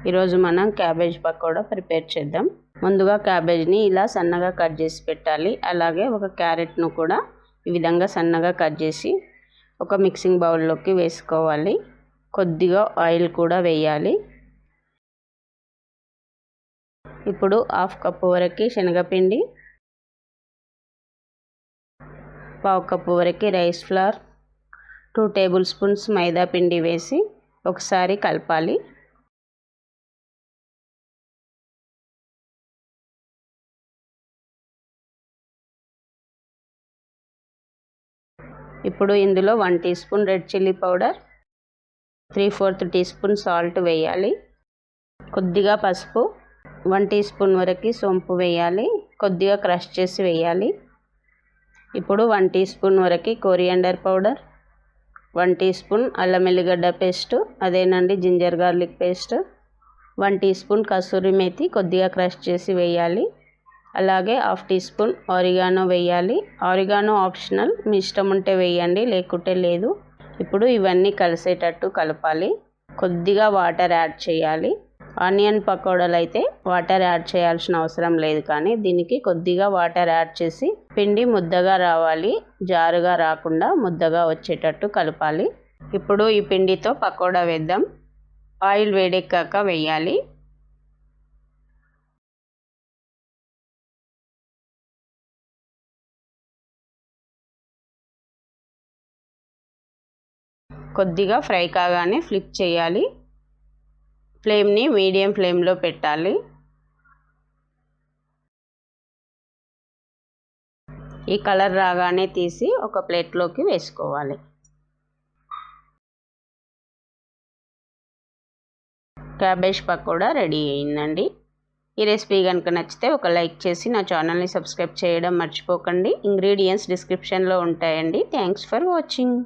ఈరోజు మనం cabbage pakoda prepare చేద్దాం. ముందుగా క్యాబేజ్ని ఇలా సన్నగా కట్ చేసి పెట్టాలి. అలాగే ఒక క్యారెట్ను కూడా ఈ విధంగా సన్నగా కట్ చేసి ఒక మిక్సింగ్ బౌల్లోకి వేసుకోవాలి. కొద్దిగా ఆయిల్ కూడా వేయాలి. ఇప్పుడు 1/2 కప్పు వరకు శనగపిండి, 1/2 కప్పు వరకు rice flour, 2 tablespoons maida పిండి వేసి ఒకసారి కలపాలి. ఇప్పుడు ఇందులో 1 teaspoon red chilli powder, 3/4 teaspoon salt వేయాలి. కొద్దిగా పసుపు, 1 టీ స్పూన్ వరకు సోంపు వేయాలి. కొద్దిగా క్రష్ చేసి వేయాలి. ఇప్పుడు 1 టీ స్పూన్ వరకు కొరియాండర్ పౌడర్, 1 టీ స్పూన్ అల్లం ఎల్లిగడ్డ పేస్ట్, అదేనండి ginger garlic paste, 1 teaspoon kasuri methi కొద్దిగా క్రష్ చేసి వేయాలి. అలాగే 1/2 టీ స్పూన్ ఆరిగానో వేయాలి. ఆరిగానో ఆప్షనల్, మీ ఇష్టం ఉంటే వేయండి, లేకుంటే లేదు. ఇప్పుడు ఇవన్నీ కలిసేటట్టు కలపాలి. కొద్దిగా వాటర్ యాడ్ చేయాలి. ఆనియన్ పకోడాలు అయితే వాటర్ యాడ్ చేయాల్సిన అవసరం లేదు, కానీ దీనికి కొద్దిగా వాటర్ యాడ్ చేసి పిండి ముద్దగా రావాలి, జారుగా రాకుండా ముద్దగా వచ్చేటట్టు కలపాలి. ఇప్పుడు ఈ పిండితో పకోడా వేద్దాం. ఆయిల్ వేడెక్కాక వేయాలి. కొద్దిగా ఫ్రై కాగానే ఫ్లిప్ చేయాలి. ఫ్లేమ్ని మీడియం ఫ్లేమ్లో పెట్టాలి. ఈ కలర్ రాగానే తీసి ఒక ప్లేట్లోకి వేసుకోవాలి. క్యాబేజ్ పకోడా రెడీ అయిందండి. ఈ రెసిపీ కనుక నచ్చితే ఒక లైక్ చేసి నా ఛానల్ని సబ్స్క్రైబ్ చేయడం మర్చిపోకండి. ఇంగ్రీడియంట్స్ డిస్క్రిప్షన్లో ఉంటాయండి. Thanks for watching.